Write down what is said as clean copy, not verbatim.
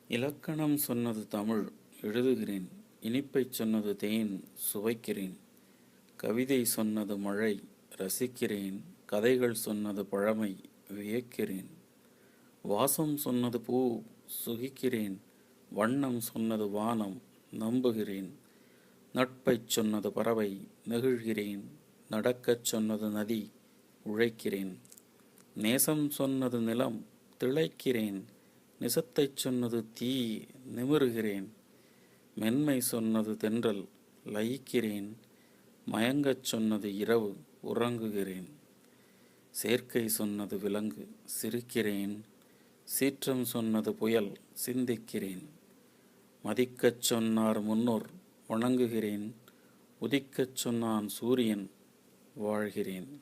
இலக்கணம் சொன்னது தமிழ் எழுதுகிறேன். இனிப்பைச் சொன்னது தேன் சுவைக்கிறேன். கவிதை சொன்னது மழை ரசிக்கிறேன். கதைகள் சொன்னது பழமை வியக்கிறேன். வாசம் சொன்னது பூ சுகிக்கிறேன். வண்ணம் சொன்னது வானம் நம்புகிறேன். நட்பைச் சொன்னது பறவை நெகிழ்கிறேன். நடக்கச் சொன்னது நதி உழைக்கிறேன். நேசம் சொன்னது நிலம் திளைக்கிறேன். நிசத்தைச் சொன்னது தீ நிமிருகிறேன். மென்மை சொன்னது தென்றல் லயிக்கிறேன். மயங்கச் சொன்னது இரவு உறங்குகிறேன். சேர்க்கை சொன்னது விலங்கு சிரிக்கிறேன். சீற்றம் சொன்னது புயல் சிந்திக்கிறேன். மதிக்கச் சொன்னார் முன்னோர் வணங்குகிறேன். உதிக்கச் சொன்னான் சூரியன் வாழ்கிறேன்.